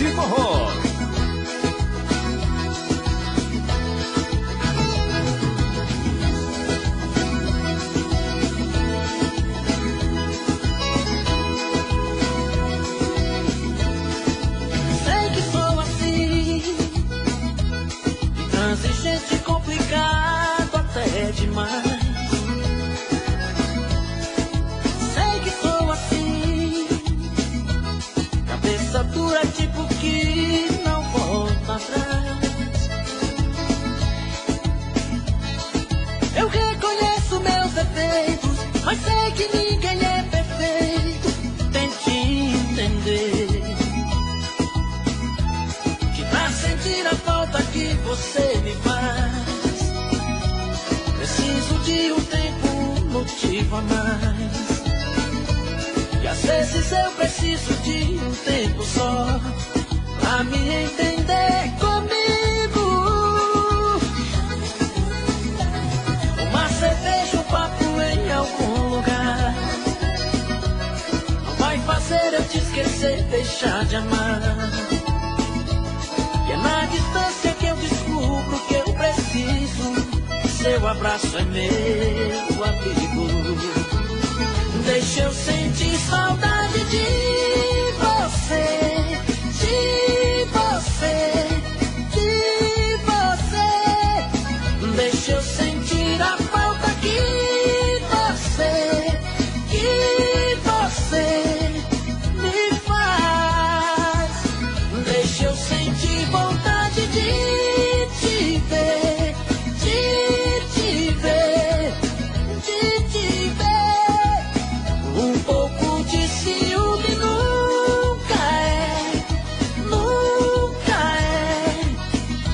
de forró. Sei que sou assim, intransigente, complicado até demais. Sei que sou assim, cabeça dura, tipo que não volta atrás. Eu reconheço meus defeitos, mas sei que ninguém é perfeito. Tente entender que pra sentir a falta que você me faz, preciso de um tempo, motivo a mais. E às vezes eu preciso de um tempo só pra me entender comigo. Uma cerveja, um papo em algum lugar não vai fazer eu te esquecer, deixar de amar. E é na distância que eu descubro que eu preciso. Seu abraço é meu abrigo. Deixa eu sentir saudade de você, de você, de você. Deixa eu sentir a falta que você me faz. Deixa eu sentir vontade de te ver, de te ver, de te ver. Um pouco de ciúme nunca é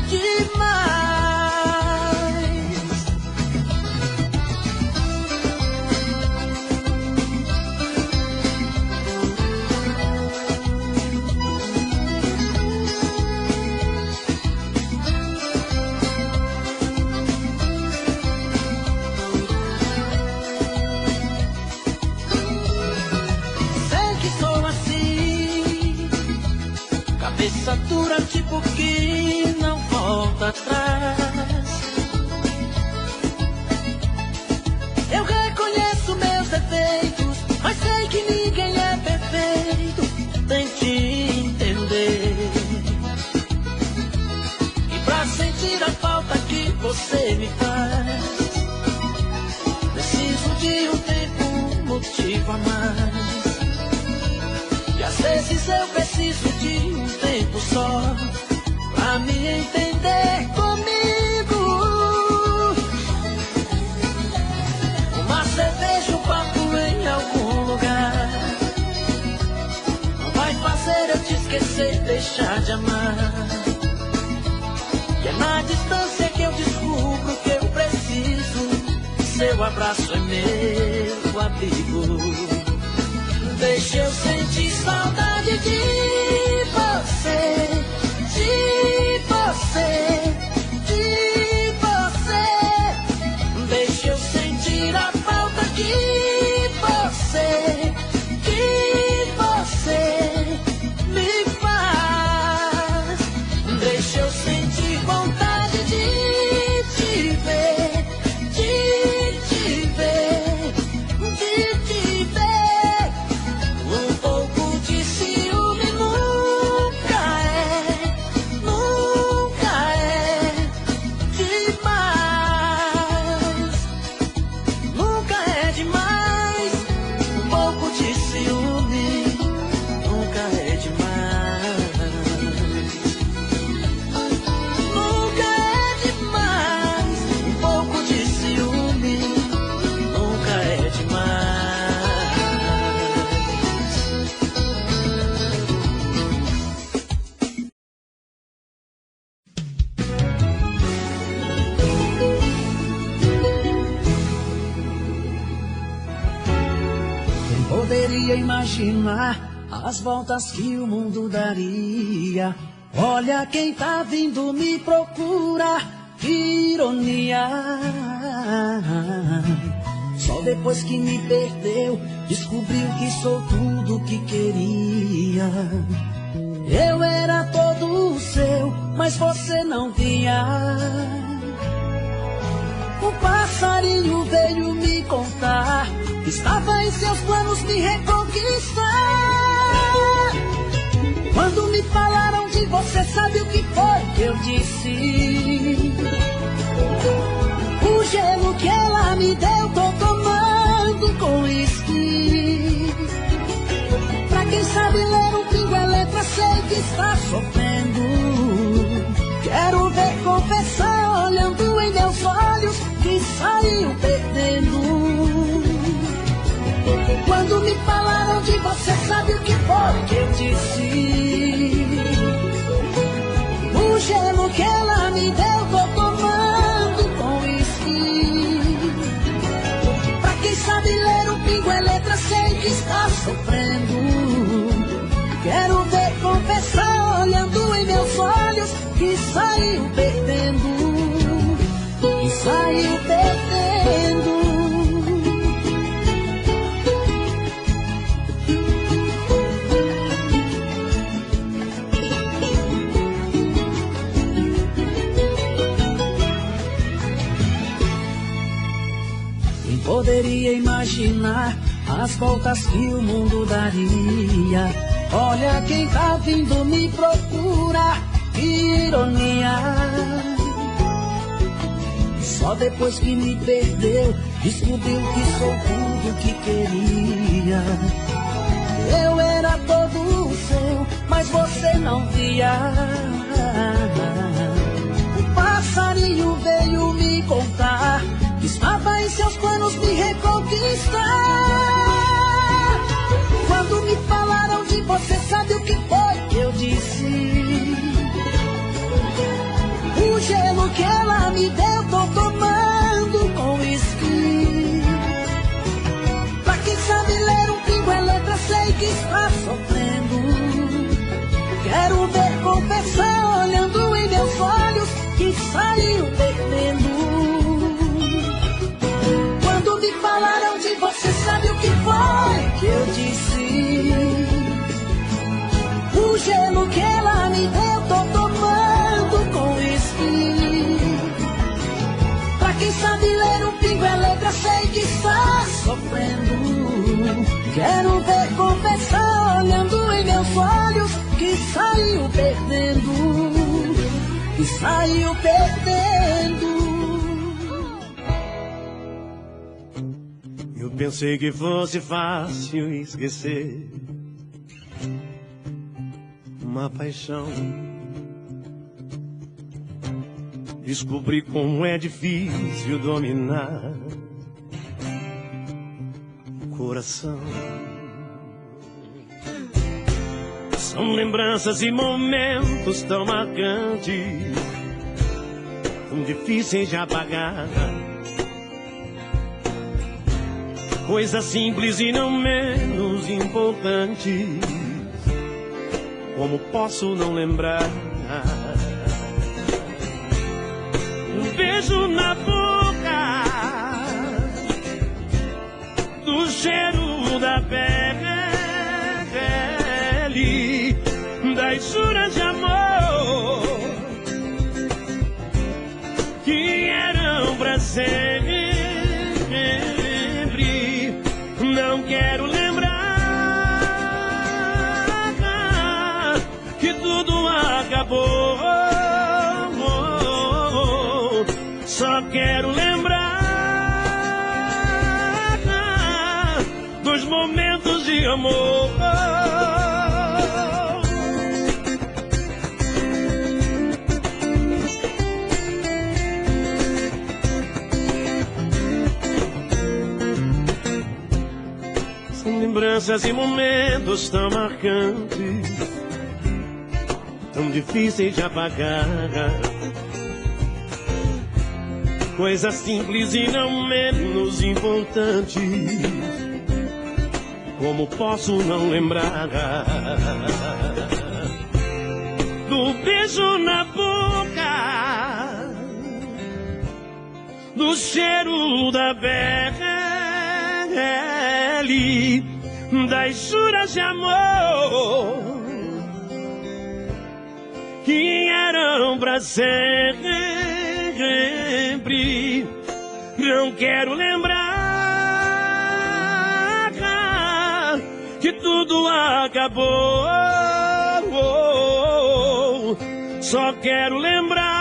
demais. Sei que sou assim, cabeça dura, tipo que não volta atrás. Eu reconheço meus defeitos, mas sei que ninguém é perfeito. Tente entender que pra sentir a falta que você me faz, preciso de um tempo, motivo a mais. E às vezes eu preciso de um tempo só pra me entender comigo. Uma cerveja, um papo em algum lugar não vai fazer eu te esquecer, deixar de amar. E é na distância que eu descubro que eu preciso. Seu abraço é meu abrigo. Deixa eu sentir saudade de você, de você, de você. Deixa eu sentir a falta que você me faz. Deixa eu sentir vontade de te ver, de te ver, de te ver. Um pouco de ciúme nunca é demais. Nunca é demais. Um pouco de ciúme nunca é demais. Nunca é demais. Um pouco de ciúme nunca é demais. Quem poderia imaginar as voltas que o mundo daria? Olha quem tá vindo me procurar, que ironia. Só depois que me perdeu, descobriu que sou tudo que queria. Eu era todo seu, mas você não via. O passarinho veio me contar que estava em seus planos me reconquistar. Quando me falaram de você, sabe o que foi que eu disse? O gelo que ela me deu, tô tomando com uísque. Pra quem sabe ler um pingo é letra, sei que está sofrendo. Quero ver confessar, olhando em meus olhos, que saiu perdendo. Quando me falaram de você, sabe o que foi que eu disse? O gelo que ela me deu, tô tomando com uísque. Pra quem sabe ler um pingo é letra, sei que está sofrendo. Quero ver confessar, olhando em meus olhos, que saiu perdendo. Que saiu perdendo. Quem poderia imaginar as voltas que o mundo daria? Olha quem tá vindo me procurar, que ironia. Só depois que me perdeu, descobriu que sou tudo que queria. Eu era todo seu, mas você não via. O passarinho veio me contar que estava em seus planos me reconquistar. Quando me falaram de você, sabe o que foi que eu disse? O gelo que ela me deu, tô tomando com uísque. Pra quem sabe ler um pingo é letra, sei que está sofrendo. Quero ver confessar, olhando em meus olhos, que saiu perdendo. Quando me falaram de você, sabe o que foi que eu disse? O gelo que ela me deu, tô tomando com uísque. Pra quem sabe ler um pingo é letra, sei que está sofrendo. Quero ver confessar, olhando em meus olhos, que saiu perdendo. Que saiu perdendo. Eu pensei que fosse fácil esquecer uma paixão. Descobri como é difícil dominar o coração. São lembranças e momentos tão marcantes, tão difíceis de apagar. Coisas simples e não menos importantes, como posso não lembrar? Um beijo na boca, do cheiro da pele, das juras de amor que eram pra sempre. Não quero lembrar que tudo acabou. Só quero lembrar dos momentos de amor. Lembranças e momentos tão marcantes, tão difíceis de apagar. Coisas simples e não menos importantes, como posso não lembrar? Do beijo na boca, do cheiro da pele, das juras de amor que eram pra sempre. Não quero lembrar que tudo acabou. Só quero lembrar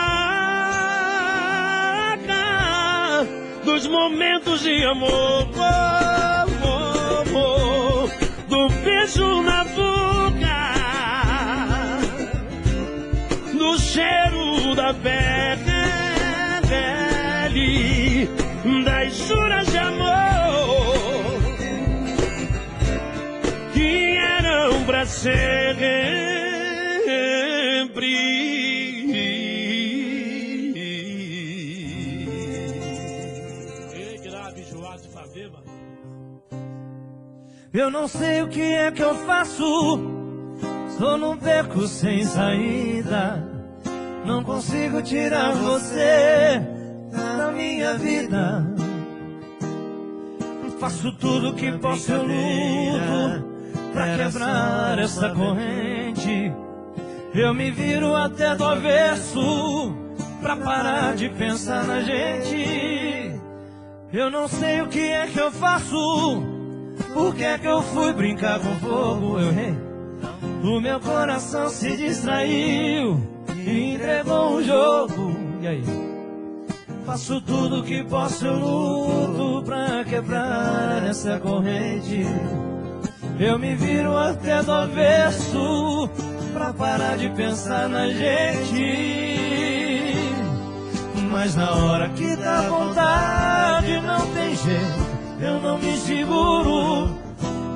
dos momentos de amor, do beijo na boca, do cheiro da pele, das juras de amor que eram pra sempre. Eu não sei o que é que eu faço, estou num beco sem saída. Não consigo tirar você da minha vida. Faço tudo que posso, eu luto pra quebrar essa corrente. Eu me viro até do avesso pra parar de pensar na gente. Eu não sei o que é que eu faço, por que é que eu fui brincar com fogo? Eu errei. O meu coração se distraiu e entregou o jogo. E aí? Faço tudo que posso, eu luto pra quebrar essa corrente. Eu me viro até do avesso pra parar de pensar na gente. Mas na hora que dá vontade não tem jeito, eu não me seguro.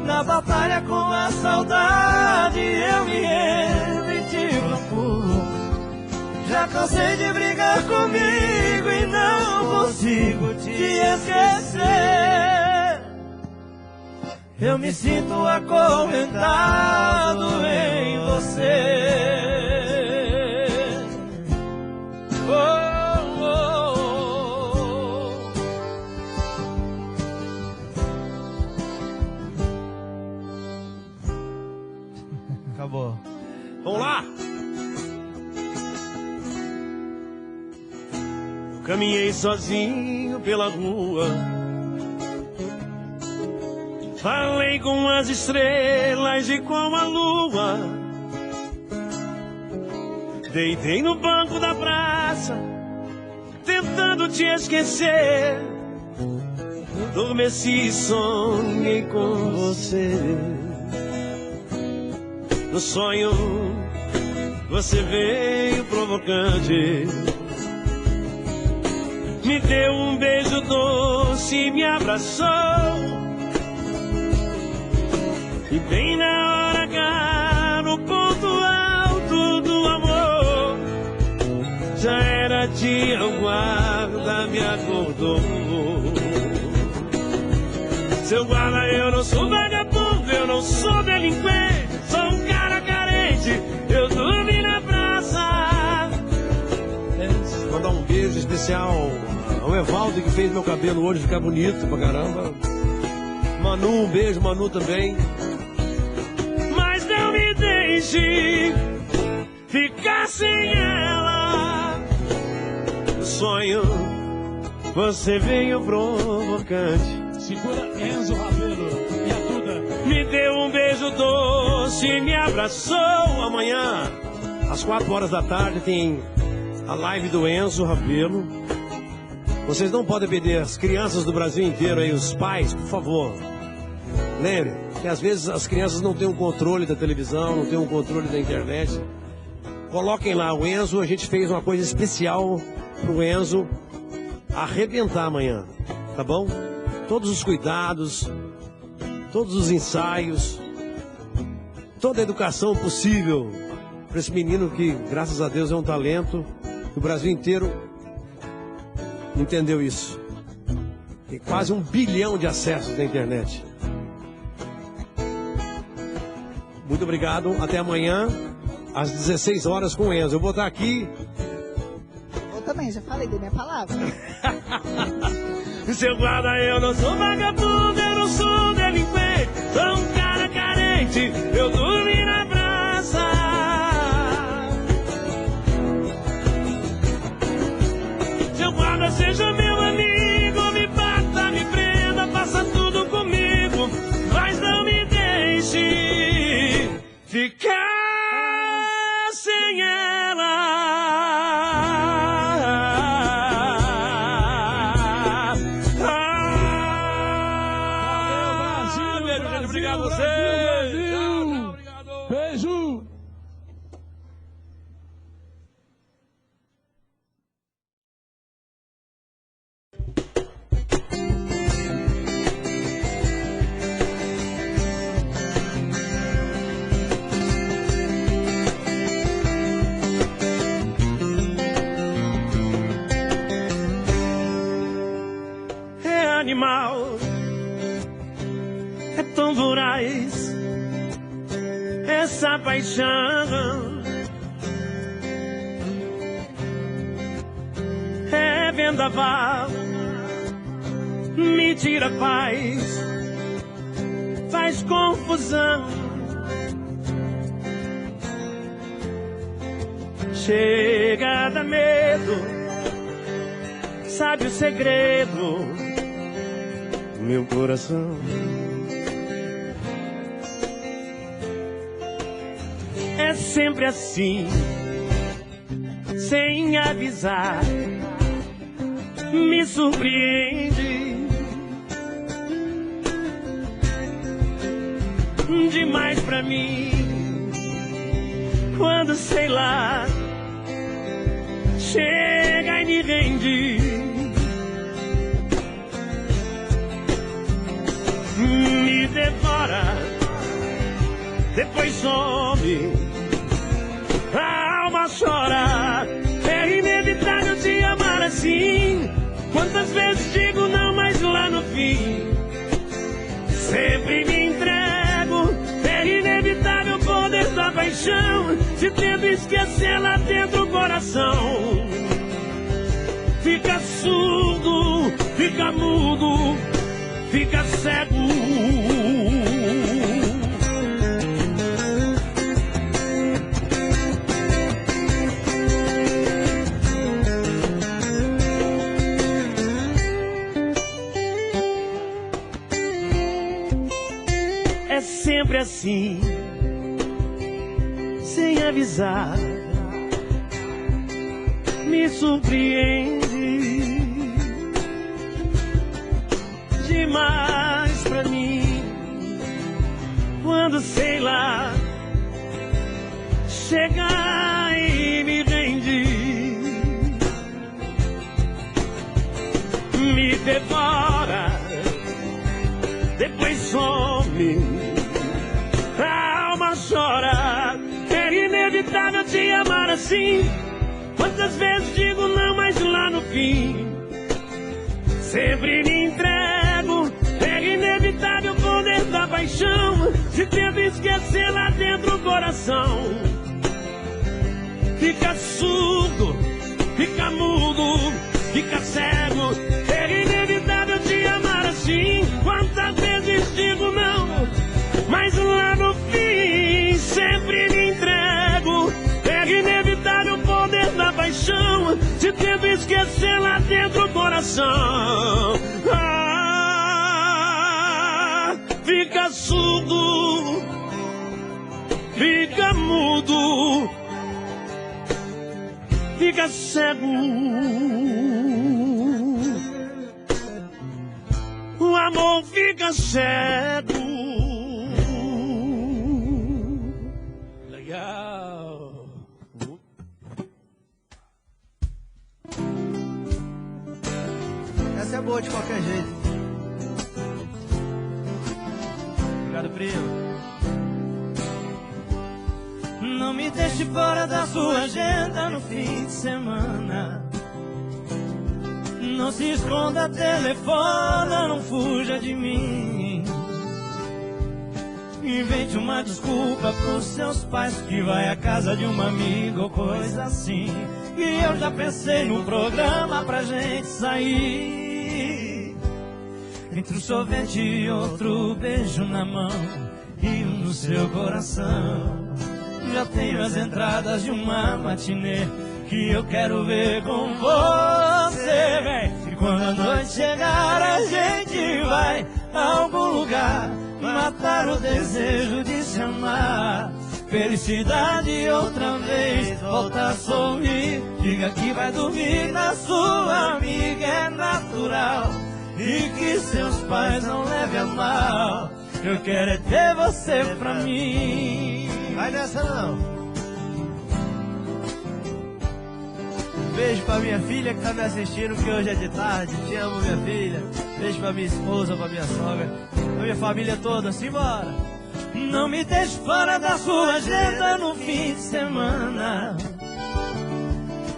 Na batalha com a saudade eu me ergo e te procuro. Já cansei de brigar comigo e não consigo te esquecer. Eu me sinto acorrentado em você. Acabou. Vamos lá! Eu caminhei sozinho pela rua, falei com as estrelas e com a lua. Deitei no banco da praça, tentando te esquecer. Adormeci e sonhei com você. No sonho, você veio provocante, me deu um beijo doce e me abraçou. E bem na hora H, no ponto alto do amor, já era dia, o guarda me acordou. Seu guarda, eu não sou vagabundo, eu não sou delinquente, sou um cara carente, eu dormi na praça. Mandar um beijo especial ao Evaldo, que fez meu cabelo hoje ficar bonito pra caramba. Manu, um beijo, Manu também. Mas não me deixe ficar sem ela. No sonho, você veio provocante. Segura Enzo Rabelo e a Duda. Me deu um beijo doce e me abraçou. Amanhã, às 4 horas da tarde, tem a live do Enzo Rabelo. Vocês não podem perder, as crianças do Brasil inteiro aí, os pais, por favor. Lembre que às vezes as crianças não têm o controle da televisão, não têm o controle da internet. Coloquem lá o Enzo, a gente fez uma coisa especial pro Enzo arrebentar amanhã, tá bom? Todos os cuidados, todos os ensaios, toda a educação possível para esse menino que, graças a Deus, é um talento. O Brasil inteiro entendeu isso. Tem quase 1 bilhão de acessos na internet. Muito obrigado. Até amanhã, às 16 horas com o Enzo. Eu vou estar aqui. Eu também, já falei da minha palavra. Seu guarda, eu não sou vagabundo, eu não sou delinquente, sou um cara carente, eu dormi na praça. obrigado a você. Brasil. Tchau, obrigado. Beijo. Animal é tão voraz essa paixão, é vendaval, me tira a paz, faz confusão, chega a dar medo, sabe o segredo, meu coração. É sempre assim, sem avisar, me surpreende demais pra mim. Quando, sei lá, chega e me rende, me devora, depois some, a alma chora. É inevitável te amar assim. Quantas vezes digo não, mas lá no fim sempre me entrego. É inevitável o poder da paixão, te tento esquecer lá dentro do coração. Fica surdo, fica mudo, fica cego. É sempre assim, sem avisar, me surpreende demais pra mim. Quando, sei lá, chega e me rende, me devora, depois some, a alma chora. É inevitável te amar assim. Quantas vezes digo não, mas lá no fim sempre me entrego. É inevitável o poder da paixão, te tento esquecer lá dentro do coração. Fica surdo, fica mudo, fica cego. É inevitável te amar assim. Quantas vezes digo não, mas lá no fim sempre me entrego. É inevitável o poder da paixão, te tento esquecer lá dentro do coração. Fica surdo, fica mudo, fica cego. O amor fica cego. Legal. Essa é boa de qualquer jeito. Obrigado, primo. Não me deixe fora da sua agenda no fim de semana. Não se esconda, telefona, não fuja de mim. Invente uma desculpa pros seus pais, que vai à casa de uma amiga ou coisa assim. E eu já pensei num programa pra gente sair. Entre um sorvete e outro beijo na mão e um no seu coração. Já tenho as entradas de uma matinê que eu quero ver com você, véi. E quando a noite chegar a gente vai a algum lugar matar o desejo de se amar. Felicidade outra vez, volta a sorrir. Diga que vai dormir na sua amiga, é natural. E que seus pais não levem a mal. Eu quero é ter você pra mim. Vai nessa não. Beijo pra minha filha que tá me assistindo, que hoje é de tarde. Te amo, minha filha. Beijo pra minha esposa, pra minha sogra, pra minha família toda. Simbora. Não me deixe fora da sua agenda no fim de semana.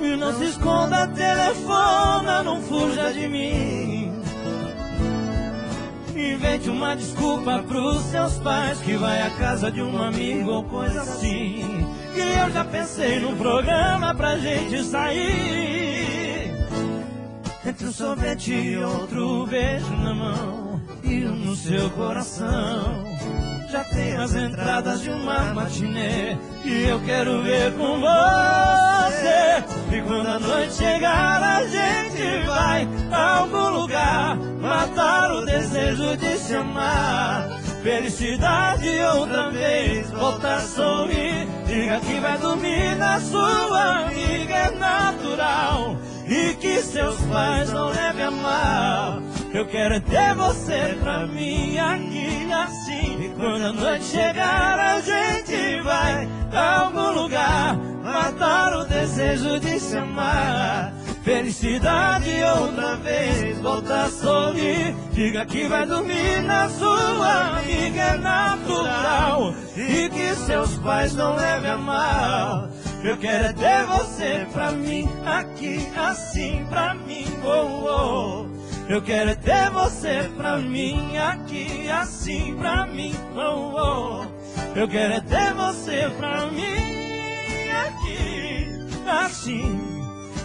E não se esconda, telefona, não fuja de mim. Invente uma desculpa pros seus pais, que vai à casa de um amigo ou coisa assim. E eu já pensei num programa pra gente sair. Entre um sorvete e outro beijo na mão e um no seu coração. Já tem as entradas de uma matinê e eu quero ver com você. E quando a noite chegar a gente vai a algum lugar matar o desejo de se amar. Felicidade outra vez, voltar a sorrir. Diga que vai dormir na sua amiga, é natural. E que seus pais não levem a mal. Eu quero ter você pra mim aqui assim. E quando a noite chegar a gente vai a algum lugar matar o desejo de se amar. Felicidade outra vez, voltar a sorrir. Diga que vai dormir na sua amiga, é natural. E que seus pais não levem a mal. Eu quero é ter você pra mim aqui assim, pra mim, oh, oh. Eu quero é ter você pra mim aqui assim, pra mim, oh, oh. Eu quero é ter você pra mim aqui assim.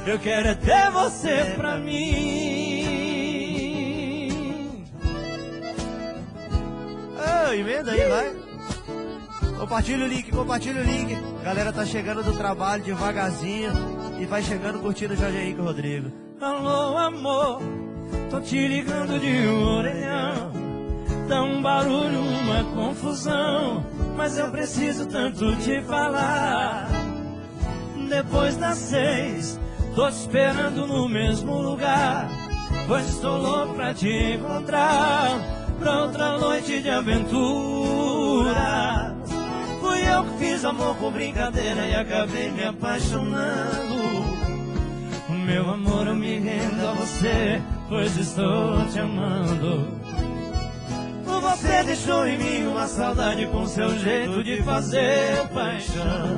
Eu quero é ter você pra mim. Oh, emenda aí, vai. Compartilha o link, compartilha o link. A galera tá chegando do trabalho devagarzinho e vai chegando curtindo o Jorge Henrique Rodrigo. Alô, amor, tô te ligando de orelhão. Dá um barulho, uma confusão, mas eu preciso tanto te falar. Depois das 6, tô te esperando no mesmo lugar, pois estou louco pra te encontrar, pra outra noite de aventura. Fui eu que fiz amor com brincadeira e acabei me apaixonando. Meu amor, eu me rendo a você, pois estou te amando. Você deixou em mim uma saudade com seu jeito de fazer paixão.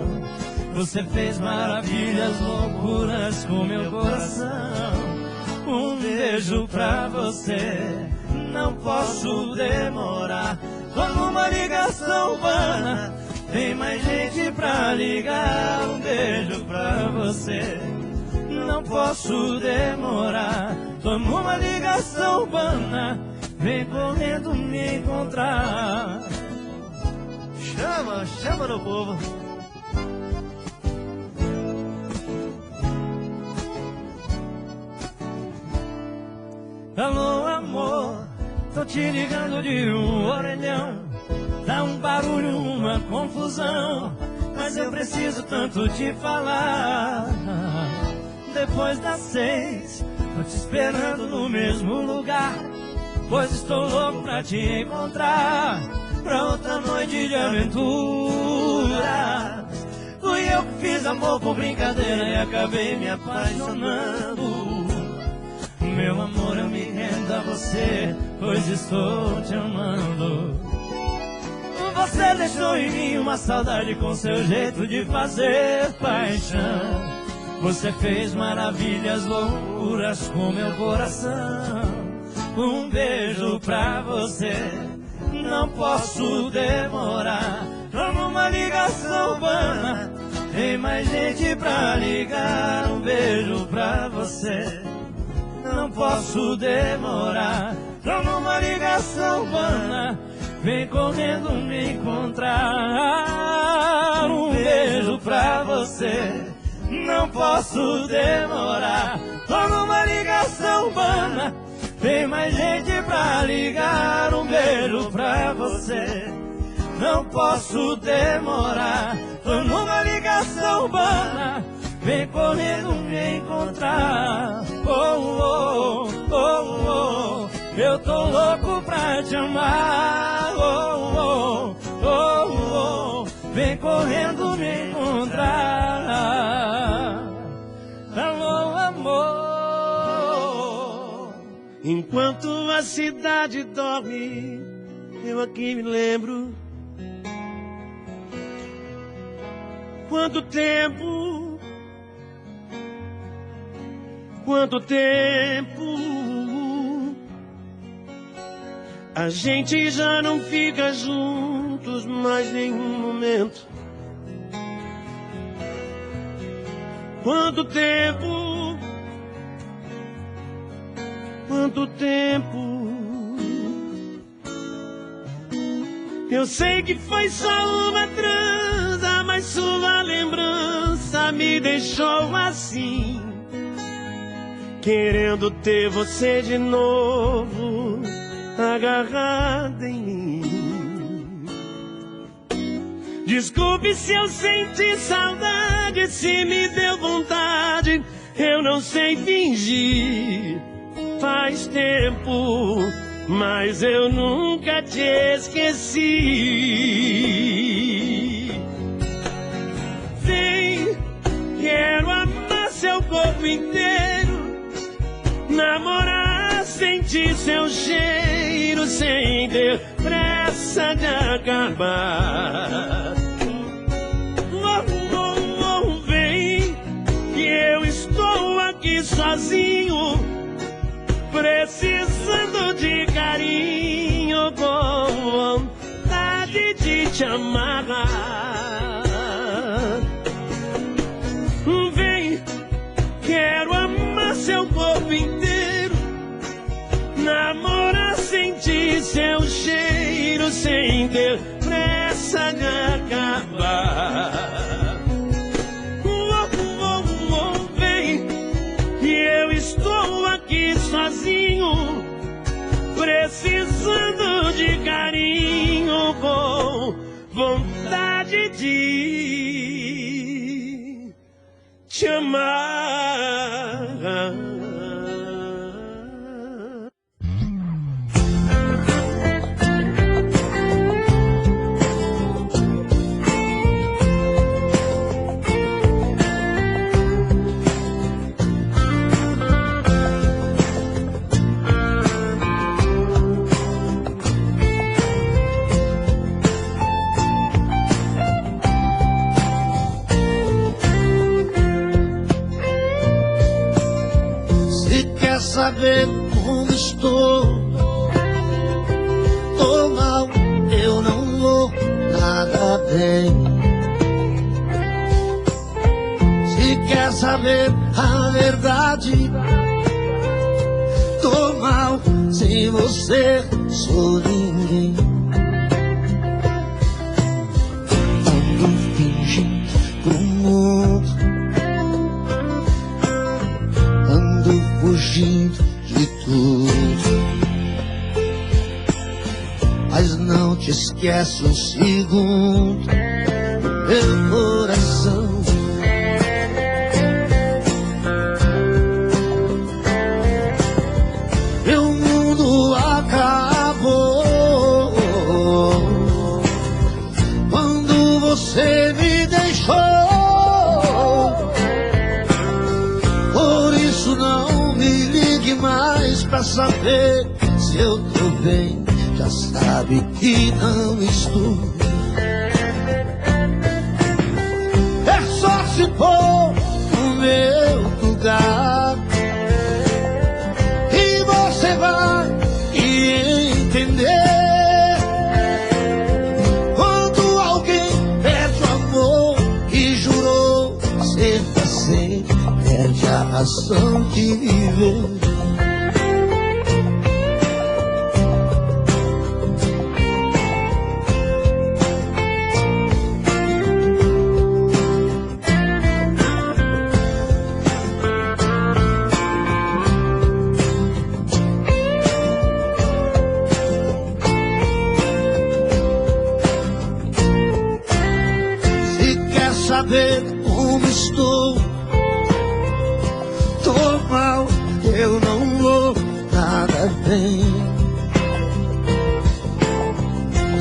Você fez maravilhas, loucuras com meu coração. Um beijo pra você, não posso demorar. Tô numa ligação urbana, tem mais gente pra ligar. Um beijo pra você, não posso demorar. Tô numa ligação urbana, vem correndo me encontrar. Chama, chama no povo. Alô, amor, tô te ligando de um orelhão. Dá um barulho, uma confusão, mas eu preciso tanto te falar. Depois das 6, tô te esperando no mesmo lugar, pois estou louco pra te encontrar, pra outra noite de aventura. Fui eu que fiz amor com brincadeira e acabei me apaixonando. Meu amor, eu me rendo a você, pois estou te amando. Você deixou em mim uma saudade com seu jeito de fazer paixão. Você fez maravilhas, loucuras com meu coração. Um beijo pra você, não posso demorar. Tô numa ligação urbana, tem mais gente pra ligar. Um beijo pra você, não posso demorar. Tô numa ligação urbana, vem correndo me encontrar. Um beijo pra você, não posso demorar. Tô numa ligação urbana, tem mais gente pra ligar. Um beijo pra você, não posso demorar. Tô numa ligação urbana, vem correndo me encontrar. Oh, oh, oh, oh, eu tô louco pra te amar. Oh, Enquanto a cidade dorme, eu aqui me lembro. Quanto tempo, quanto tempo a gente já não fica juntos mais nenhum momento. Quanto tempo, quanto tempo. Eu sei que foi só uma transa, mas sua lembrança me deixou assim, querendo ter você de novo, agarrada em mim. Desculpe se eu senti saudade, se me deu vontade, eu não sei fingir. Faz tempo, mas eu nunca te esqueci. Vem, quero amar seu corpo inteiro, namorar, sentir seu cheiro, sem ter pressa de acabar. Vem, que eu estou aqui sozinho, precisando de carinho, com vontade de te amarrar. Vem, quero amar seu corpo inteiro, namorar, sentir seu cheiro, sem ter pressa de acabar. Vem, que eu estou aqui sozinho, precisando de carinho, com vontade de te amar. Saber como estou, tô mal, eu não vou nada bem. Se quer saber a verdade, tô mal, sem você sou ninguém. Ando fingindo pro mundo, ando fugindo de tudo, mas não te esquece um segundo, meu coração. Meu mundo acabou quando você me deixou. Por isso não me ligue mais pra saber se eu tô bem, já sabe que não estou. É só se pôr no meu lugar e você vai entender. Quando alguém perde o amor e jurou ser pra sempre, perde a razão de viver. Saber como estou, tô mal, eu não vou nada bem.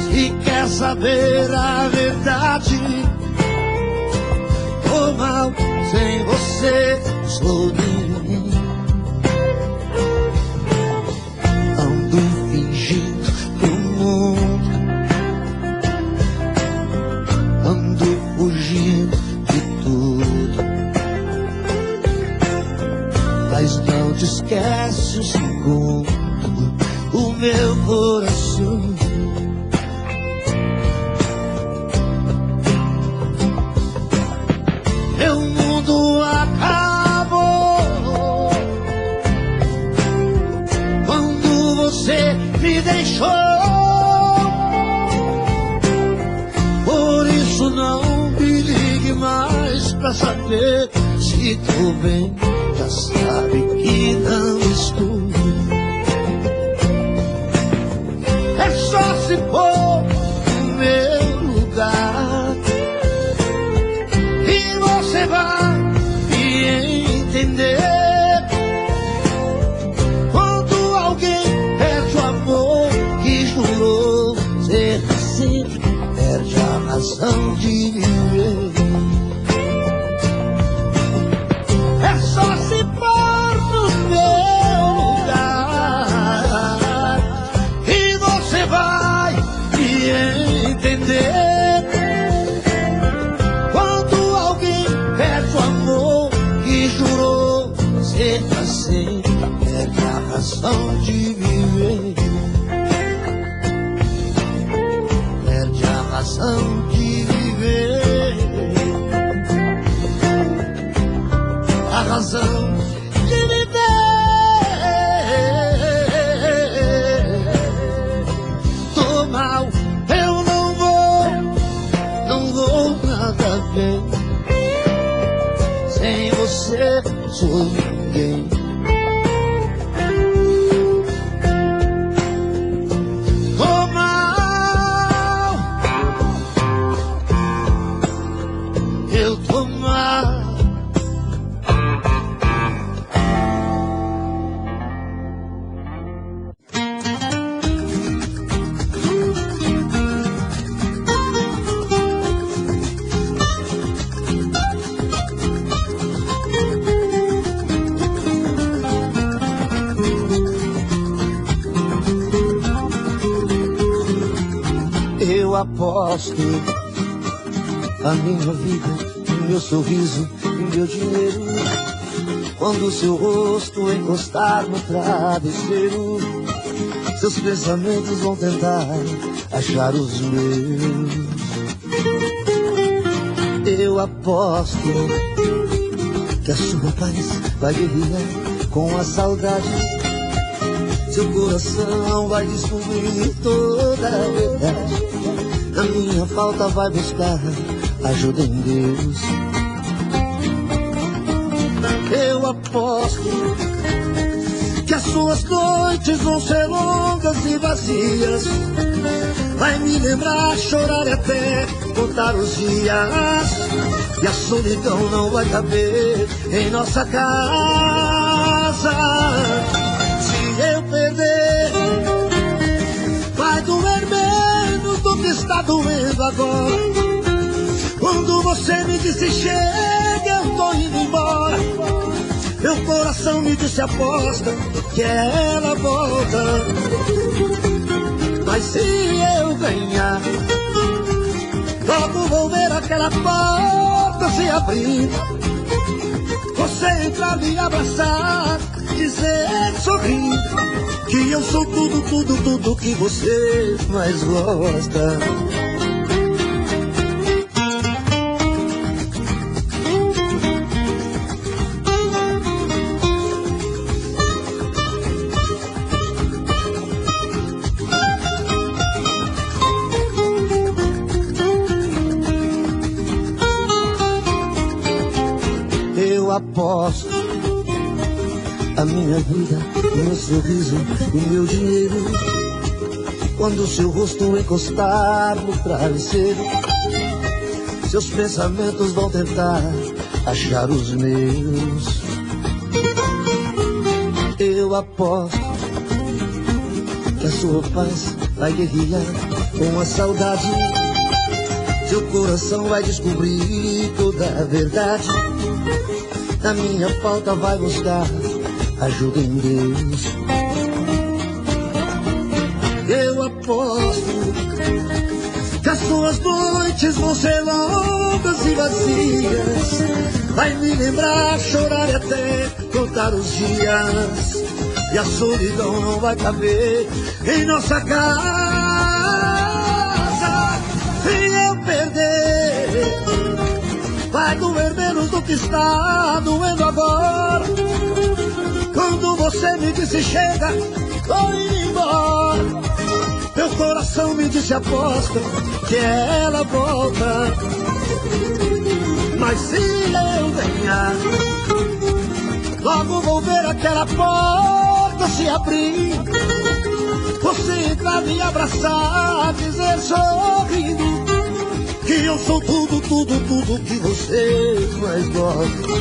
Se quer saber a verdade, tô mal, sem você sou ninguém. pra saber se tô bem. Já sabe que não estou. É só se pôr no meu lugar e você vai me entender. Quando alguém perde o amor que jurou ser sempre, perde a razão de viver. É só se pôr no meu lugar e você vai me entender. Quando alguém perde o amor que jurou ser pra sempre, perde a razão de viver. Perde a razão de viver. A razão de viver. Tô mal, eu não vou nada bem. Sem você sou ninguém. Tô mal, eu tô mal. Eu aposto a minha vida, o meu sorriso e meu dinheiro. Quando o seu rosto encostar no travesseiro, seus pensamentos vão tentar achar os meus. Eu aposto que a sua paz vai guerrear com a saudade. Seu coração vai descobrir toda a verdade. A minha falta vai buscar ajuda em Deus. Eu aposto que as suas noites vão ser longas e vazias. Vai me lembrar, chorar e até contar os dias. E a solidão não vai caber em nossa casa. Se eu perder, vai doer menos do que está doendo agora. Quando você me disse chega, eu tô indo embora. Meu coração me disse aposta que ela volta. Mas se eu ganhar, logo vou ver aquela porta se abrir. Você entrar, me abraçar, dizer sorrindo que eu sou tudo, tudo, tudo que você mais gosta. Eu aposto a minha vida, meu sorriso e meu dinheiro. Quando seu rosto encostar no travesseiro, seus pensamentos vão tentar achar os meus. Eu aposto que a sua paz vai guerrear com a saudade. Seu coração vai descobrir toda a verdade. Da minha falta vai buscar ajuda em Deus. Eu aposto que as suas noites vão ser longas e vazias. Vai me lembrar, chorar e até contar os dias. E a solidão não vai caber em nossa casa. Se eu perder, vai doer menos do que está doendo agora. Quando você me disse chega, tô indo embora. Meu coração me disse aposta que ela volta. Mas se eu ganhar, logo vou ver aquela porta se abrir. Você entrar, me abraçar, dizer sorrindo que eu sou tudo, tudo, tudo que você mais gosta.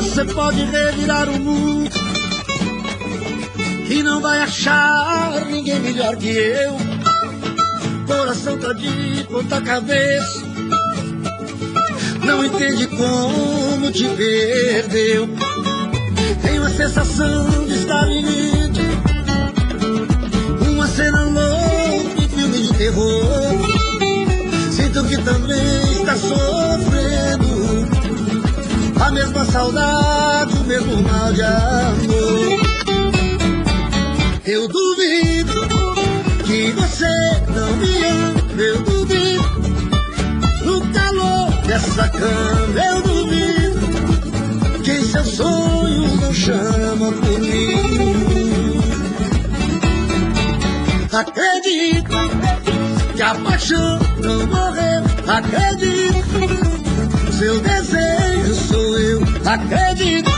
Você pode revirar o mundo e não vai achar ninguém melhor que eu. Coração tá de ponta cabeça, não entende como te perdeu. Tenho a sensação de estar vivendo uma cena louca em filme de terror. Sinto que também está sofrendo a mesma saudade, o mesmo mal de amor. Eu duvido que você não me ama, eu duvido. No calor dessa cama, eu duvido que em seus sonhos não chama por mim. Acredito que a paixão não morreu, acredito. Seu desejo sou eu, acredito.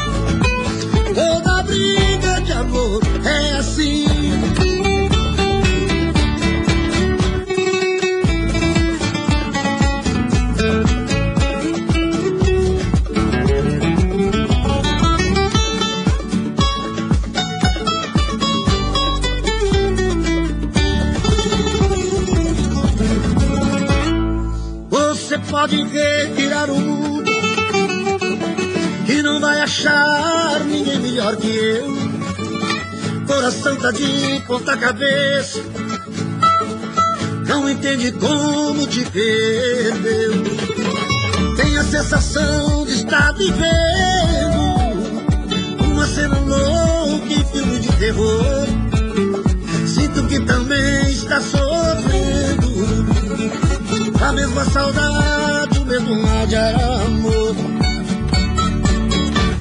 Toda briga de amor é assim. Você pode revirar o mundo e não vai achar ninguém melhor que eu. Coração tá de ponta cabeça, não entende como te perdeu. Tem a sensação de estar vivendo uma cena louca em filme de terror. Sinto que também está sofrendo a mesma saudade, o mesmo mal de amor.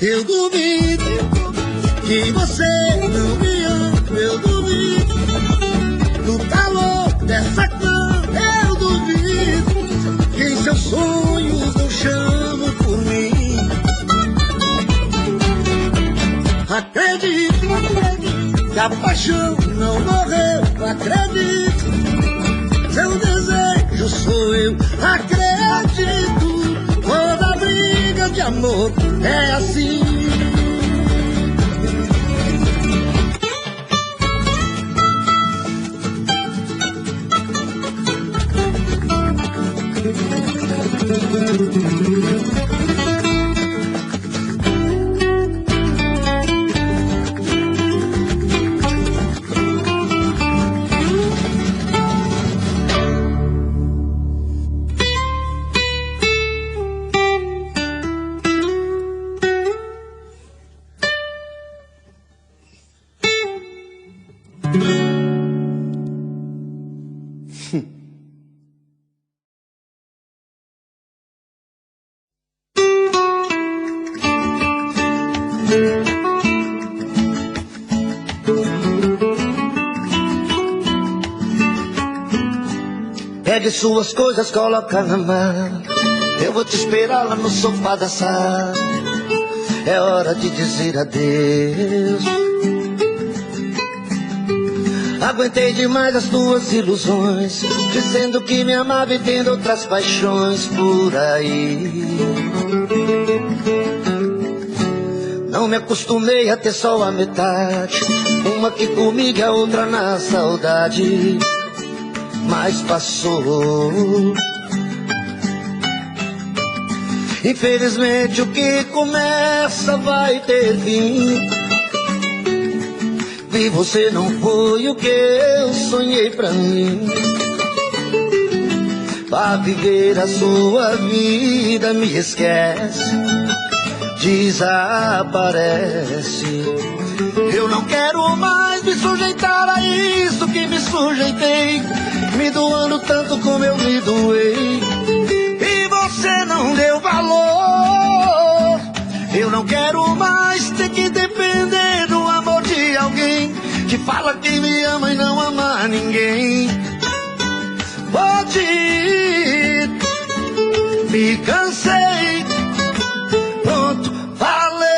Eu duvido que você não me ama, eu duvido. No calor dessa cama, eu duvido que em seus sonhos não chamam por mim. Acredito que a paixão não morreu, acredito. Seu desejo sou eu, acredito. Toda briga de amor é assim. Pegue suas coisas, coloca na mala. Eu vou te esperar lá no sofá da sala. É hora de dizer adeus. Aguentei demais as tuas ilusões, dizendo que me amava e tendo outras paixões por aí. Não me acostumei a ter só a metade, uma aqui comigo e a outra na saudade. Mas passou. Infelizmente o que começa vai ter fim. E você não foi o que eu sonhei pra mim. Pra viver a sua vida me esquece, desaparece. Eu não quero mais me sujeitar a isso que me sujeitei, me doando tanto como eu me doei. E você não deu valor. Eu não quero mais ter que depender do amor de alguém que fala que me ama e não ama ninguém. Pode ir, me cansei, pronto, falei.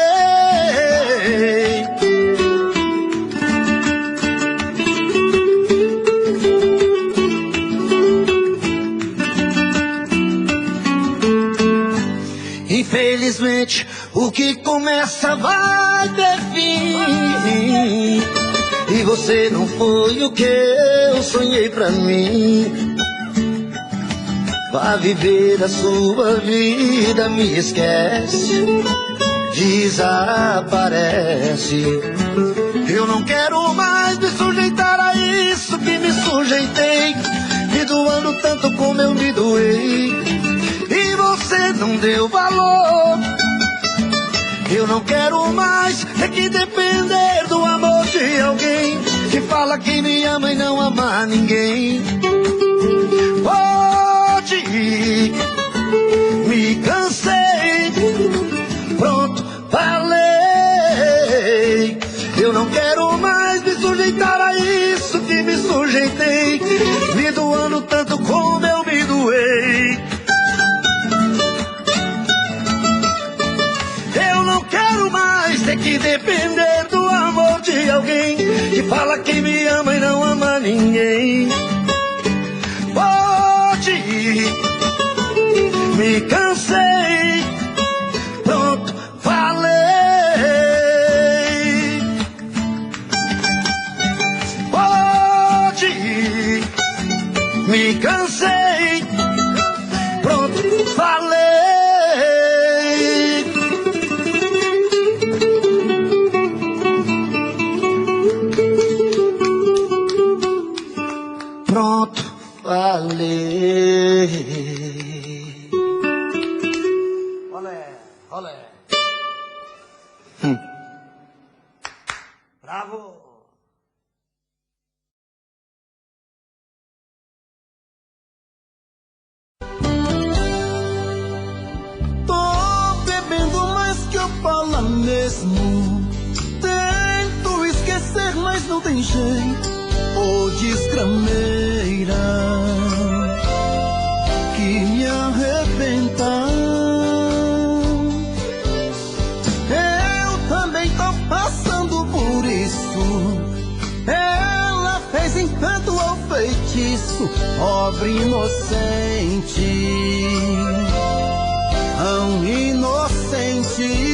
Infelizmente, o que começa vai ter fim. E você não foi o que eu sonhei pra mim. Pra viver a sua vida me esquece, desaparece. Eu não quero mais me sujeitar a isso que me sujeitei, me doando tanto como eu me doei. E você não deu valor. Eu não quero mais ter que depender do amor de alguém que fala que me ama e não ama ninguém. Pode ir, me cansei, pronto, falei. Eu não quero mais me sujeitar a isso que me sujeitei, me doando tanto como eu me doei. Eu não quero mais ter que depender do amor de alguém que fala que me ama e não ama ninguém. Pode ir, me cansei, pronto, falei. Pode ir, me cansei, pronto, falei. Pronto, falei. Olé, olé. Bravo. Tô bebendo mais que eu falo mesmo. Tento esquecer, mas não tem jeito. Ô desgrameira que me arrebenta. Eu também tô passando por isso. Ela fez encanto ao feitiço, pobre inocente, tão inocente.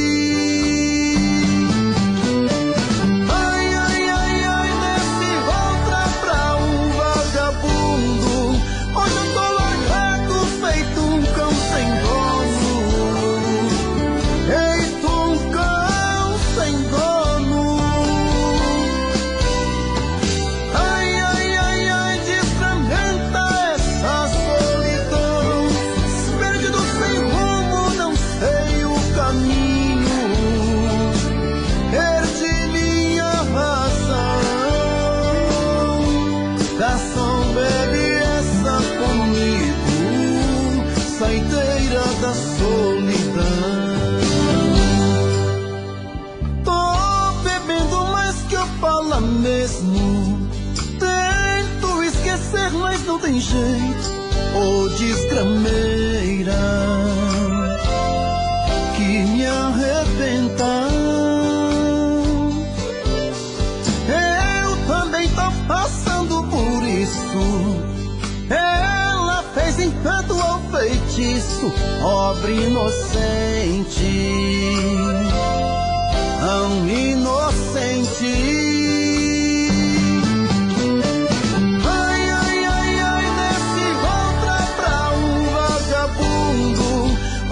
Mesmo tento esquecer, mas não tem jeito. Ô desgrameira que me arrebenta. Eu também tô passando por isso. Ela fez encanto ao feitiço, pobre inocente, tão inocente.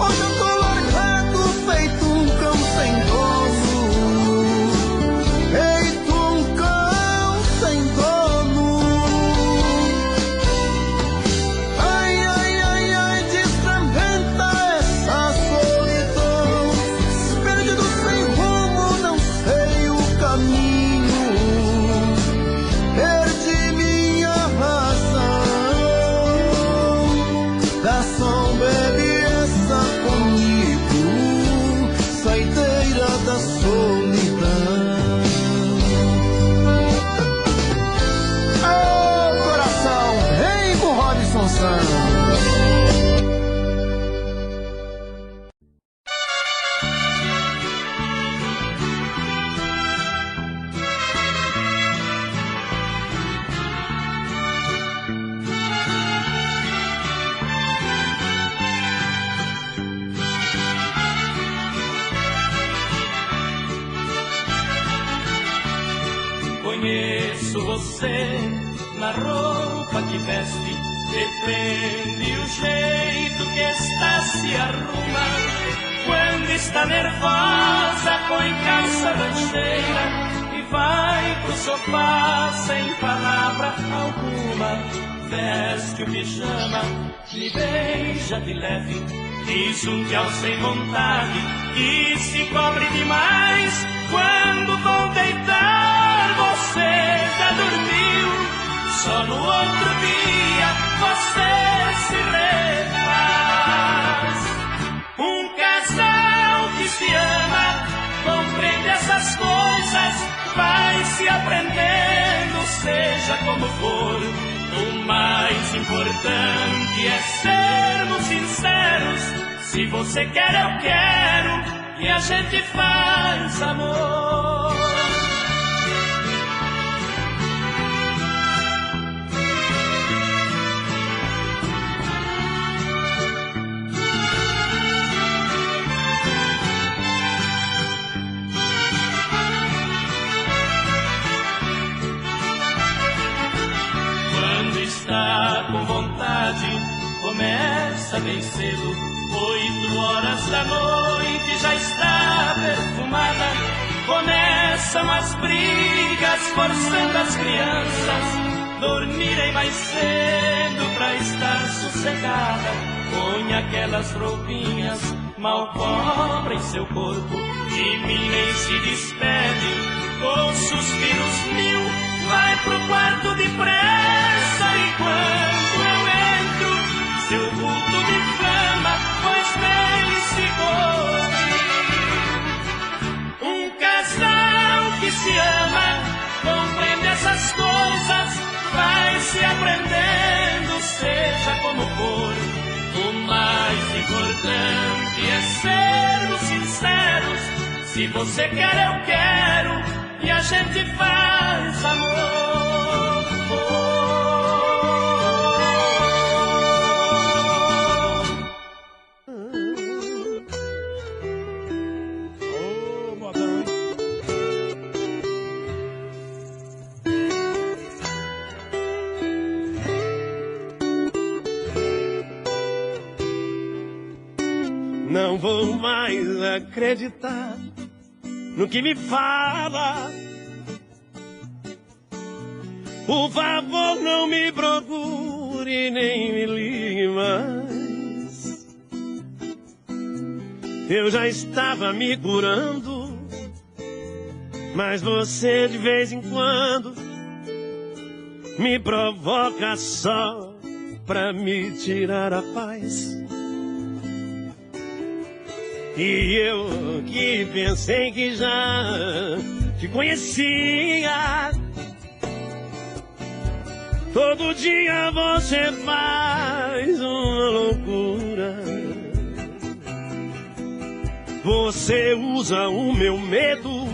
Hoje eu tô largado, feito um cão sem dono. Feito um cão sem dono. Ai, ai, ai, ai, experimenta essa solidão. Perdido sem rumo, não sei o caminho. Perdi minha razão. Garçom, bebe comigo, saideira da solidão. Oh, coração, vem com Robinson Santos. Conheço você na roupa que veste, depende o jeito que está se arruma. Quando está nervosa, põe calça rancheira e vai pro sofá sem palavra alguma. Veste o pijama, me beija de leve, diz um tchau sem vontade e se cobre demais. Quando vou deitar, você já dormiu. Só no outro dia você se refaz. Um casal que se ama compreende essas coisas, vai se aprendendo, seja como for. O mais importante é sermos sinceros. Se você quer, eu quero, e a gente faz amor. Quando está com vontade, começa bem cedo. 8 horas da noite já está perfumada. Começam as brigas, forçando as crianças dormirem mais cedo pra estar sossegada. Põe aquelas roupinhas, mal cobrem seu corpo, de mim nem se despede. Com suspiros mil, vai pro quarto depressa. E quando eu entro, seu vulto me flama, pois bem se coube. Um casal que se ama compreende essas coisas, vai se aprendendo, seja como for. O mais importante é sermos sinceros. Se você quer, eu quero, e a gente faz amor. Não vou mais acreditar no que me fala. Por favor, não me procure, nem me ligue mais. Eu já estava me curando, mas você de vez em quando me provoca só pra me tirar a paz. E eu que pensei que já te conhecia, todo dia você faz uma loucura. Você usa o meu medo,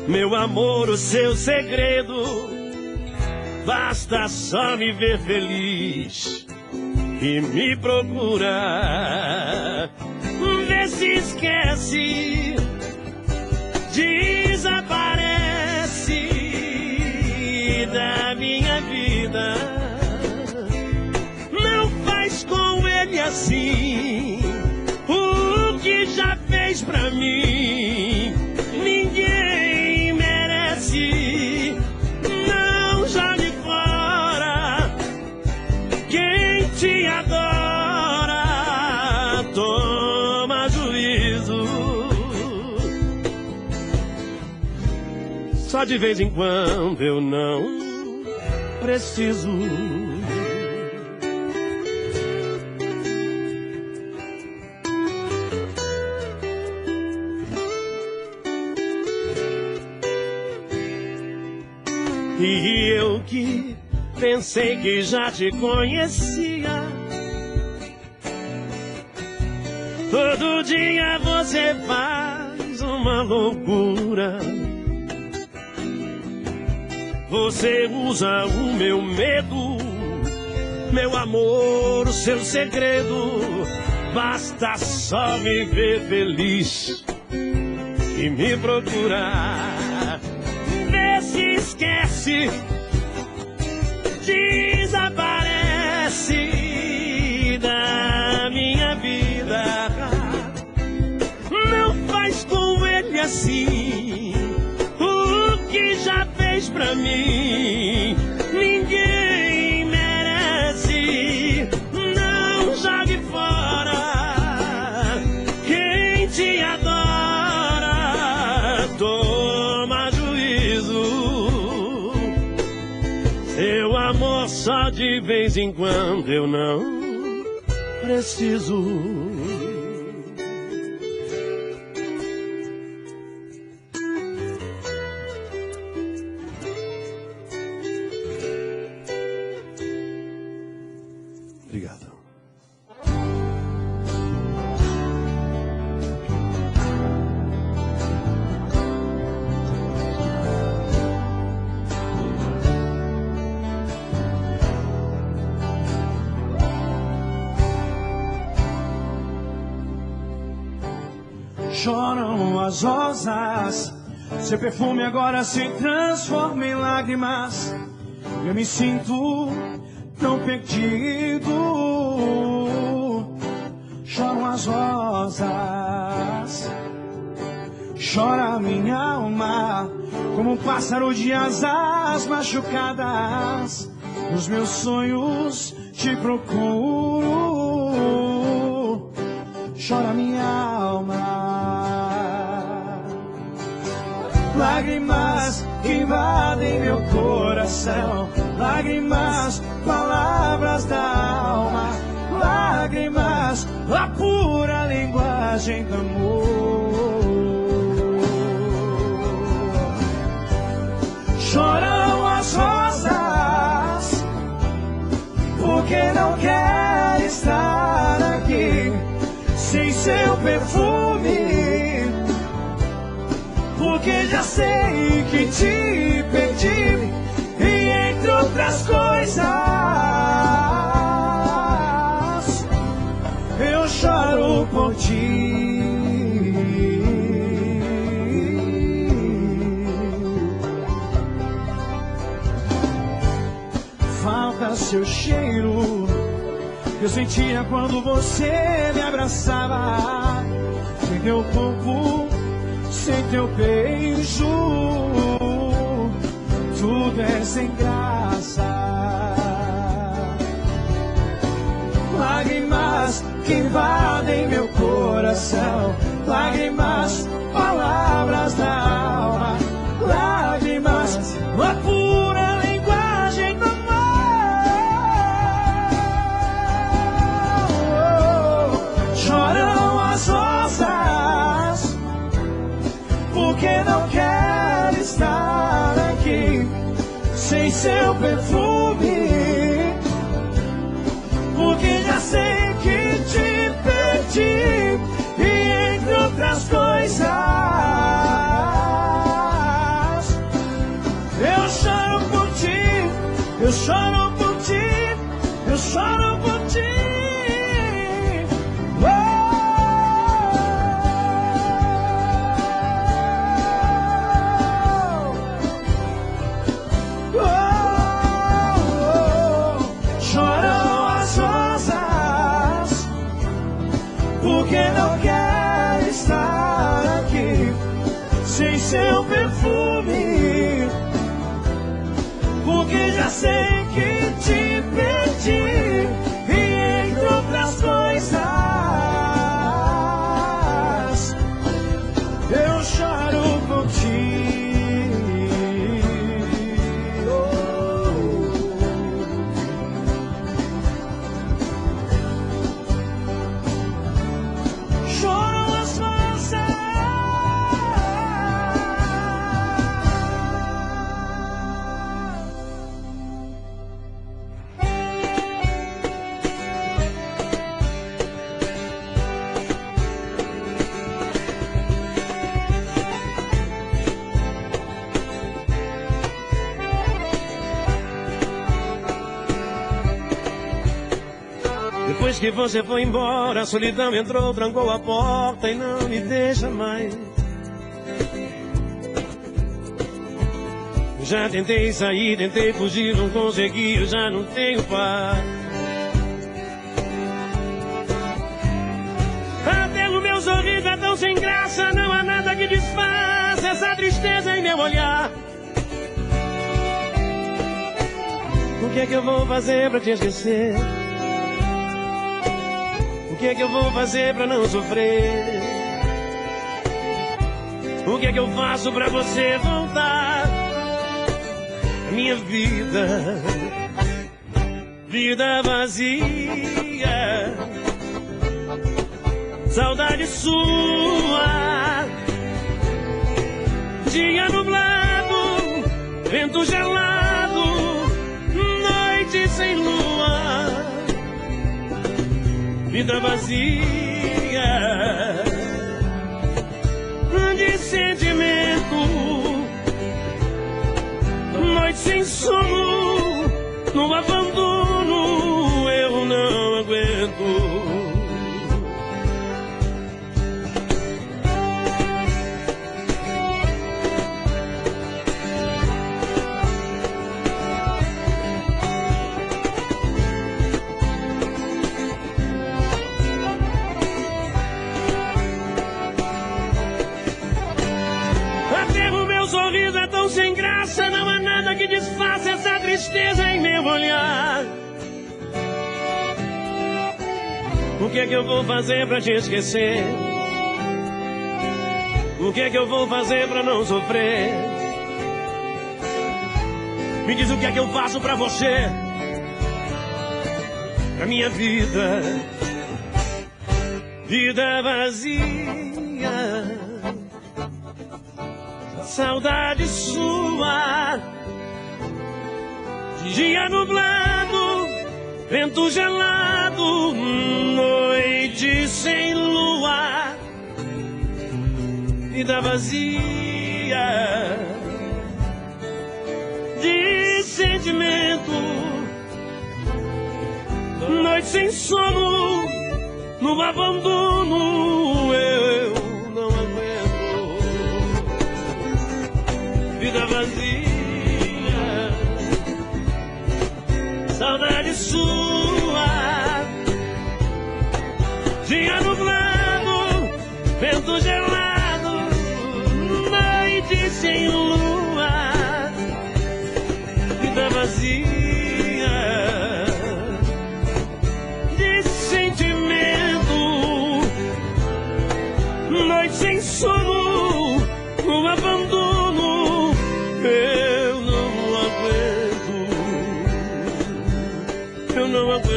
meu amor, o seu segredo. Basta só me ver feliz e me procura. Vê se esquece desaparece da minha vida. Não faz com ele assim o que já fez pra mim. Ninguém merece. Não jogue fora quem te adora. Toma juízo. Só de vez em quando eu não preciso. E eu que pensei que já te conhecia. Todo dia você faz uma loucura. Você usa o meu medo, meu amor, o seu segredo. Basta só me ver feliz e me procurar. Vê se esquece, desaparece da minha vida. Não faz com ele assim o que já fez pra mim. Ninguém merece. Não jogue fora quem te adora. Toma juízo. Seu amor só de vez em quando eu não preciso. Obrigado. Choram as rosas, seu perfume agora se transforma em lágrimas. Eu me sinto tão perdido. Choram as rosas, chora minha alma, como um pássaro de asas machucadas. Nos meus sonhos te procuro. Chora minha alma. Lágrimas que invadem meu coração, lágrimas, palavras da alma, lágrimas, a pura linguagem do amor. Choram as rosas, porque não quer estar aqui sem seu perfume. Porque já sei que te perdi, e entre outras coisas eu choro por ti. Falta seu cheiro, eu sentia quando você me abraçava. Sem teu corpo, sem teu beijo, tudo é sem graça. Lágrimas que invadem meu coração, lágrimas, palavras da alma, lágrimas, a pura linguagem do amor. Choram as rosas, porque não quer estar aqui sem seu perfume. Porque já sei que te perdi, e entre outras coisas eu choro por ti, eu choro por ti, eu choro por ti. seu perfume, porque já sei que te perdi, e entre outras coisas eu choro por ti. Depois que você foi embora, a solidão entrou, trancou a porta e não me deixa mais. Já tentei sair, tentei fugir, não consegui, eu já não tenho paz. Até o meu sorriso é tão sem graça, não há nada que disfarce essa tristeza em meu olhar. O que é que eu vou fazer pra te esquecer? O que é que eu vou fazer pra não sofrer? O que é que eu faço pra você voltar? A minha vida, vida vazia, saudade sua, dia nublado, vento gelado, noite sem lua, vida vazia de sentimento, noite sem sono, no abandono eu não aguento. Sorriso é tão sem graça, não há nada que disfarce essa tristeza em meu olhar. O que é que eu vou fazer pra te esquecer? O que é que eu vou fazer pra não sofrer? Me diz o que é que eu faço pra você, pra minha vida, vida vazia, saudade sua, dia nublado, vento gelado, noite sem lua, vida vazia de sentimento, noite sem sono, no abandono eu não aguento. Vida vazia, saudade sua, dia nublado, vento gelado, noite sem lua, vida vazia de sentimento, noite sem sono, no abandono eu não aguento, eu não aguento.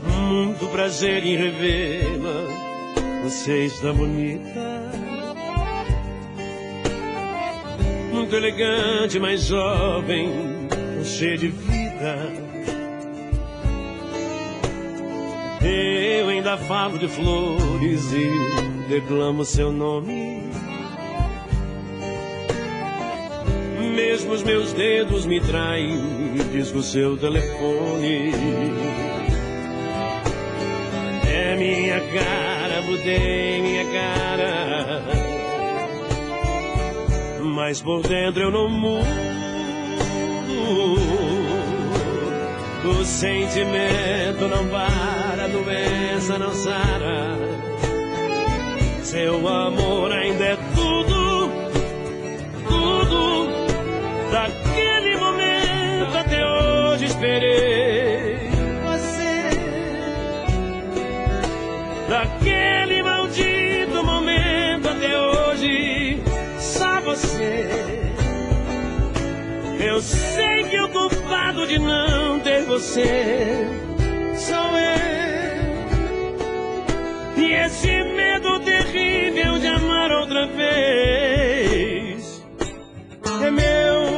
Muito prazer em revê-la. Você está bonita, muito elegante, mais jovem, cheia de vida. Eu ainda falo de flores e declamo seu nome. Mesmo os meus dedos me traem, diz o seu telefone. minha cara, mudei minha cara, mas por dentro eu não mudo. O sentimento não para, a doença não sara. Seu amor ainda é tudo, tudo. Daquele momento até hoje esperei você. Daquele maldito momento até hoje, só você. Eu sei que o culpado de não ter você sou eu. E esse medo terrível de amar outra vez é meu.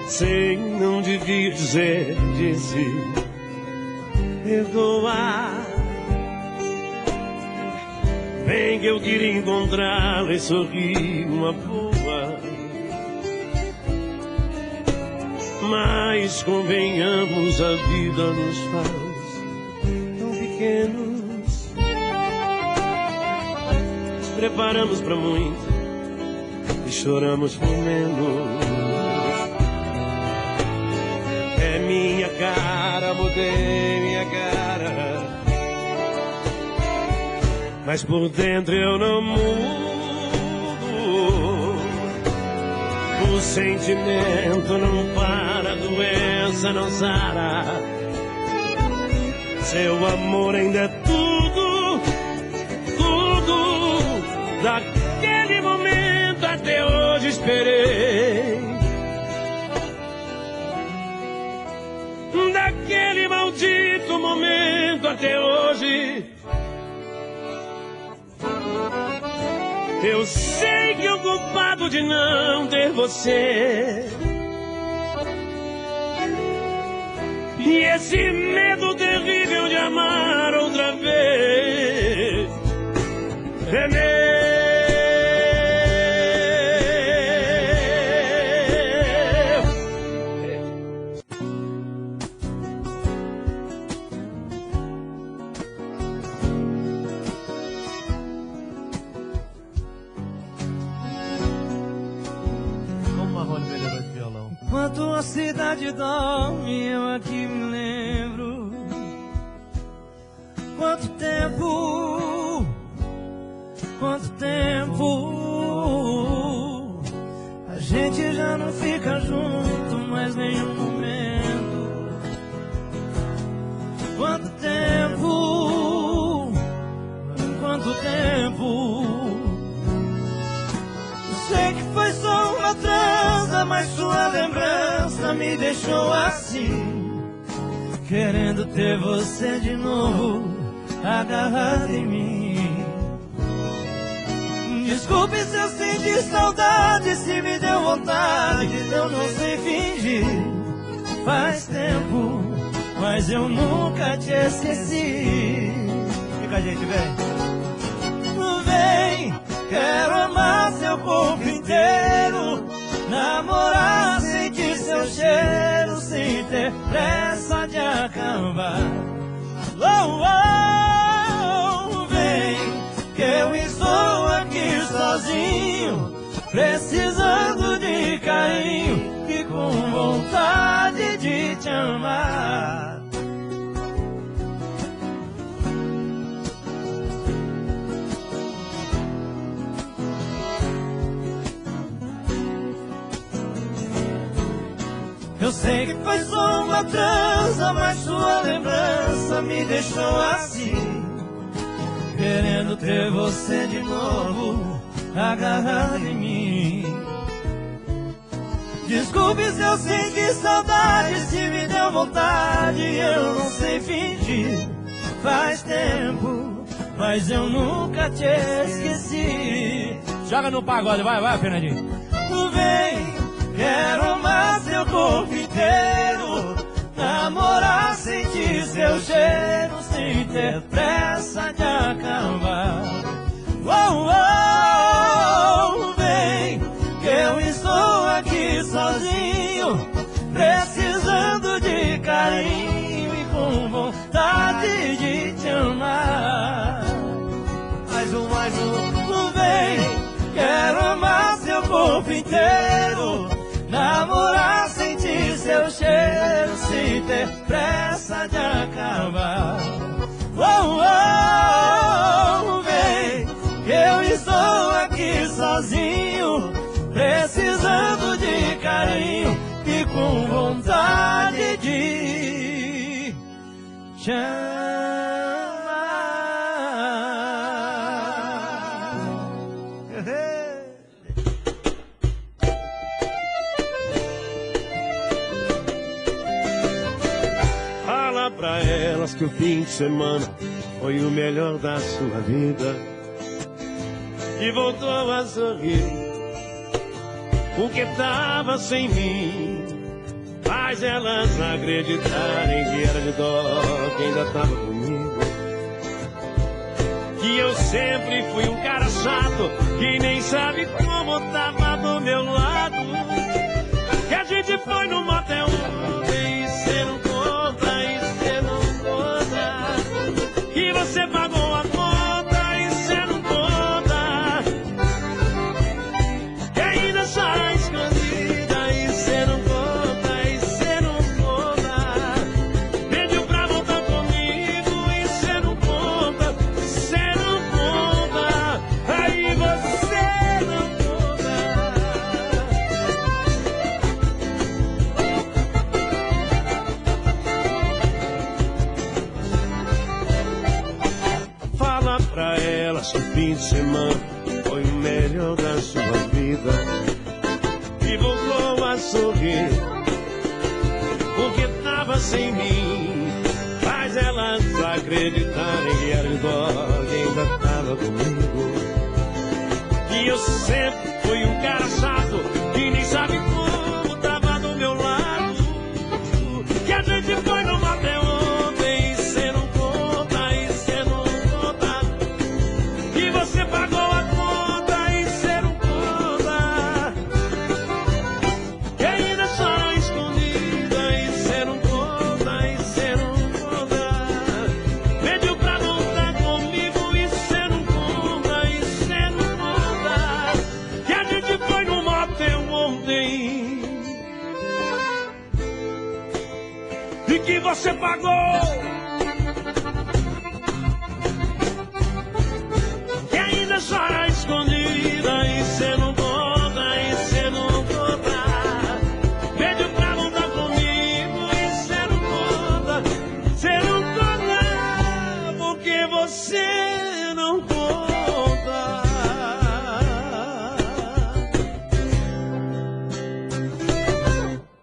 Sei, não devia dizer, disse perdoar. Bem que eu queria encontrá-la e sorrir uma boa, mas convenhamos, a vida nos faz tão pequenos. Nos preparamos pra muito e choramos por menos. É minha cara, mudei minha cara, mas por dentro eu não mudo. O sentimento não para, a doença não sara. Seu amor ainda é tudo, tudo. Daquele momento até hoje esperei. Daquele maldito momento até hoje, eu sei que o culpado de não ter você e esse medo terrível de amar outra vez é meu. Enquanto a cidade dorme, eu aqui me lembro. Quanto tempo, a gente já não fica junto mais nenhum momento. Quanto tempo. Sei que foi só uma transa, mas sua lembrança me deixou assim, querendo ter você de novo agarrado em mim. Desculpe se eu senti saudade, se me deu vontade, eu não sei fingir. Faz tempo, mas eu nunca te esqueci. Fica a gente, vem. Vem, quero amar seu corpo inteiro, namorar, sentir seu cheiro, sem ter pressa de acabar. Oh, oh, vem, que eu estou aqui sozinho, precisando de carinho e com vontade de te amar. Eu sei que foi só uma transa, mas sua lembrança me deixou assim, querendo ter você de novo agarrado em mim. Desculpe se eu senti saudade, se me deu vontade, eu não sei fingir. Faz tempo, mas eu nunca te esqueci. Joga no pagode, vai, Fernandinho. Vem, quero amar seu corpo inteiro, namorar, sentir seu cheiro sem ter pressa de acabar. Oh, oh, vem, que eu estou aqui sozinho, precisando de carinho e com vontade de te amar. Mais um. Vem, quero amar seu corpo inteiro, namorar, sentir seu cheiro sem ter pressa de acabar. Oh, oh, vem, que eu estou aqui sozinho, precisando de carinho e com vontade de te amar. Fala pra elas que o fim de semana foi o melhor da sua vida e voltou a sorrir porque tava sem mim. Faz elas acreditarem que era de dó que ainda tava comigo, que eu sempre fui um cara chato que nem sabe como tava do meu lado, que a gente foi no motel ontem e cê não conta, e cê não conta, que você pagou a conta e cê não conta, que ainda sai escondida e cê não conta, e cê não conta, pediu pra voltar comigo e cê não conta, cê não conta, aí você não conta. Fala pra elas que o fim de semana foi o melhor da sua vida e voltou a sorrir porque tava sem mim. Faz elas acreditarem que era de dó que ainda tava comigo, que eu sempre fui um cara chato que nem sabe como tava do meu lado, que a gente foi no motel ontem e cê não conta, e cê não conta, que você pagou a conta e cê não conta, que ainda chora escondida e cê não conta, e cê não conta, pediu pra voltar comigo e cê não conta, e cê não conta, que a gente foi no motel ontem e que você pagou